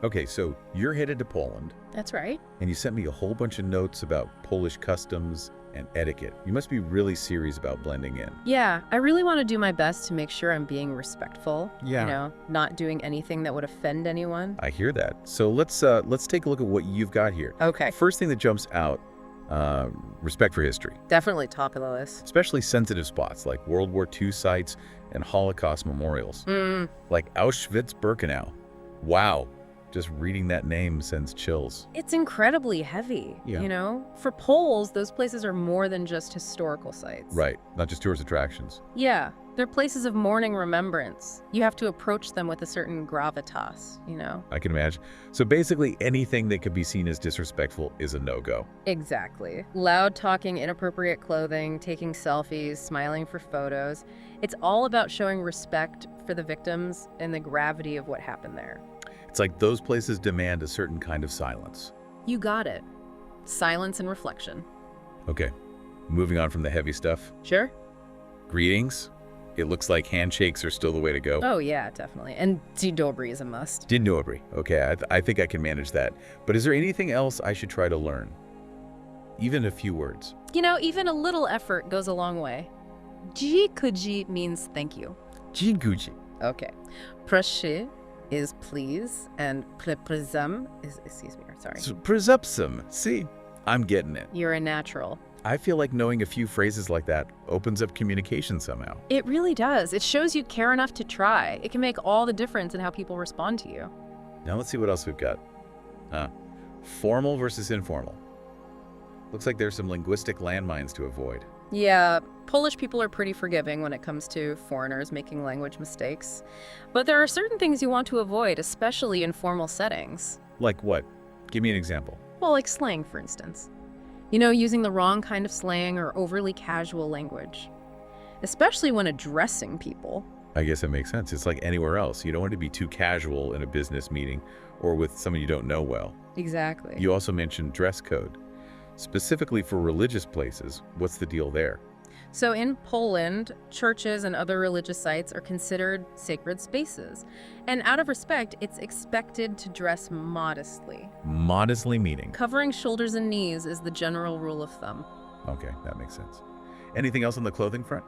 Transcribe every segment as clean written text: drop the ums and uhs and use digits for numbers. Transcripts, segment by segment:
Okay, so you're headed to Poland, That's right. and you sent me a whole bunch of notes about Polish customs and etiquette. You must be really serious about blending in. Yeah, I really want to do my best to make sure I'm being respectful. Yeah. Not doing anything that would offend anyone. I hear that. So let's take a look at what you've got here. Okay. First thing that jumps out, respect for history, Definitely top of the list. especially sensitive spots like World War II sites and Holocaust memorials, Mm, like Auschwitz-Birkenau. Wow, just reading that name sends chills. it's incredibly heavy, Yeah. For Poles, those places are more than just historical sites. Right, not just tourist attractions. Yeah, they're places of mourning remembrance. You have to approach them with a certain gravitas. I can imagine. So basically anything that could be seen as disrespectful is a no-go. Exactly. Loud talking, inappropriate clothing, taking selfies, smiling for photos. It's all about showing respect for the victims and the gravity of what happened there. It's like those places demand a certain kind of silence. You got it. Silence and reflection. Okay, moving on from the heavy stuff. Sure? Greetings. It looks like handshakes are still the way to go. Oh, yeah, definitely. And Dzień dobry is a must. Dzień dobry. Okay, I think I can manage that. But is there anything else I should try to learn? Even a few words. Even a little effort goes a long way. Dziękuję means thank you. Dziękuję. Okay. Proszę is please, and przepraszam is, excuse me, sorry. Presupsum. See, I'm getting it. You're a natural. I feel like knowing a few phrases like that opens up communication somehow. It really does. It shows you care enough to try. It can make all the difference in how people respond to you. Now let's see what else we've got. Formal versus informal. Looks like there's some linguistic landmines to avoid. Yeah, Polish people are pretty forgiving when it comes to foreigners making language mistakes. But there are certain things you want to avoid, especially in formal settings. Like what? Give me an example. Well, like slang, for instance. Using the wrong kind of slang or overly casual language. Especially when addressing people. I guess it makes sense. It's like anywhere else. You don't want to be too casual in a business meeting or with someone you don't know well. Exactly. You also mentioned dress code. Specifically for religious places, what's the deal there? So in Poland, churches and other religious sites are considered sacred spaces. And out of respect, it's expected to dress modestly. Modestly meaning. Covering shoulders and knees is the general rule of thumb. Okay, that makes sense. Anything else on the clothing front?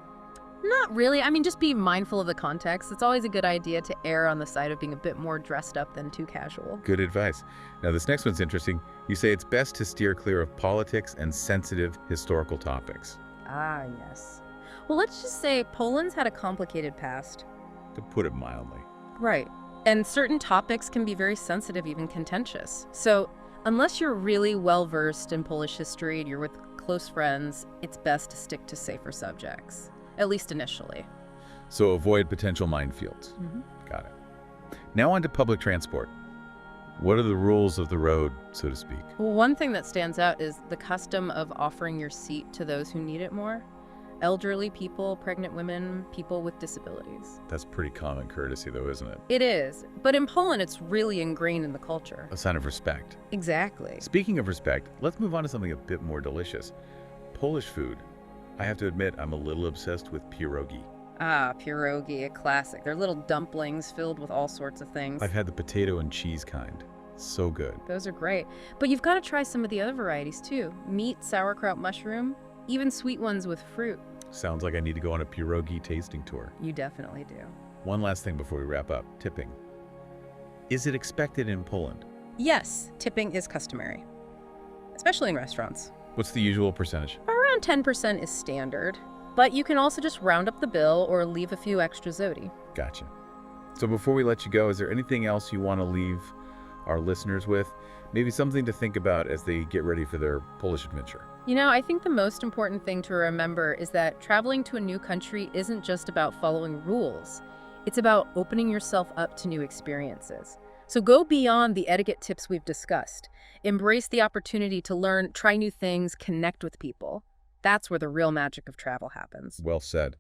Not really. Just be mindful of the context. It's always a good idea to err on the side of being a bit more dressed up than too casual. Good advice. Now this next one's interesting. You say it's best to steer clear of politics and sensitive historical topics. Ah, yes. Well, let's just say Poland's had a complicated past. To put it mildly. Right. And certain topics can be very sensitive, even contentious. So unless you're really well-versed in Polish history and you're with close friends, it's best to stick to safer subjects, at least initially. So avoid potential minefields. Got it. Now on to public transport. What are the rules of the road, so to speak? Well, one thing that stands out is the custom of offering your seat to those who need it more. Elderly people, pregnant women, people with disabilities. That's pretty common courtesy though, isn't it? It is. But in Poland, it's really ingrained in the culture. A sign of respect. Exactly. Speaking of respect, let's move on to something a bit more delicious. Polish food. I have to admit, I'm a little obsessed with pierogi. Ah, pierogi, a classic. They're little dumplings filled with all sorts of things. I've had the potato and cheese kind. So good. Those are great. But you've got to try some of the other varieties too. Meat, sauerkraut, mushroom, even sweet ones with fruit. Sounds like I need to go on a pierogi tasting tour. You definitely do. One last thing before we wrap up. Tipping. Is it expected in Poland? Yes, tipping is customary, especially in restaurants. What's the usual percentage? Around 10% is standard, but you can also just round up the bill or leave a few extra zloty. Gotcha. So before we let you go, is there anything else you want to leave our listeners with? Maybe something to think about as they get ready for their Polish adventure. I think the most important thing to remember is that traveling to a new country isn't just about following rules. It's about opening yourself up to new experiences. So go beyond the etiquette tips we've discussed. Embrace the opportunity to learn, try new things, connect with people. That's where the real magic of travel happens. Well said.